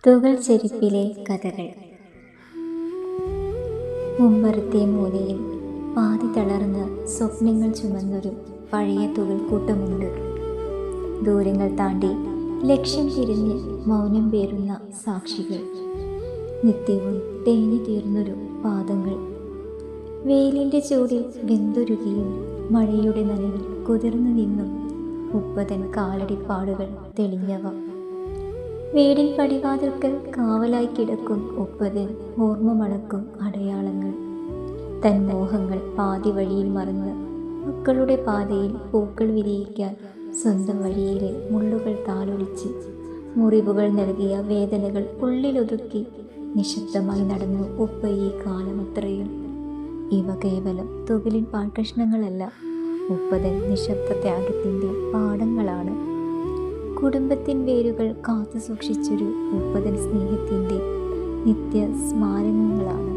തുകൽ ചെരുപ്പിലെ കഥകൾ. മുമ്പറത്തെ മൂലയിൽ പാതി തളർന്ന സ്വപ്നങ്ങൾ ചുമന്നൊരു പഴയ തുകൽക്കൂട്ടമുണ്ട്. ദൂരങ്ങൾ താണ്ടി ലക്ഷ്യം തിരിഞ്ഞ് മൗനം പേറുന്ന സാക്ഷികൾ. നിത്യവും തേഞ്ഞു തീർന്നൊരു പാദങ്ങൾ. വെയിലിൻ്റെ ചൂടിൽ വെന്തുരുകിയും മഴയുടെ നനവിൽ കുതിർന്നു നിന്നും മുപ്പതൻ കാലടിപ്പാടുകൾ തെളിഞ്ഞവ. വീടിൻ പടിവാതിൽക്കൽ കാവലായി കിടക്കും ഒപ്പതൻ ഓർമ്മ മണക്കും അടയാളങ്ങൾ. തൻ മോഹങ്ങൾ പാതി വഴിയിൽ മറന്ന് മക്കളുടെ പാതയിൽ പൂക്കൾ വിരിയിക്കാൻ സ്വന്തം വഴിയിലെ മുള്ളുകൾ താളൊലിച്ച് മുറിവുകൾ നൽകിയ വേദനകൾ ഉള്ളിലൊതുക്കി നിശബ്ദമായി നടന്നു ഉപ്പ ഈ കാലമത്രയും. ഇവ കേവലം തുകലിൻ പാഴ്കഷ്ണങ്ങളല്ല, ഉപ്പതൻ നിശബ്ദ ത്യാഗത്തിൻ്റെ പാഠങ്ങളാണ്. കുടുംബത്തിൻ വേരുകൾ കാത്തു സൂക്ഷിച്ചൊരു ഉപ്പതൻ സ്നേഹത്തിൻ്റെ നിത്യ സ്മാരകങ്ങളാണ്.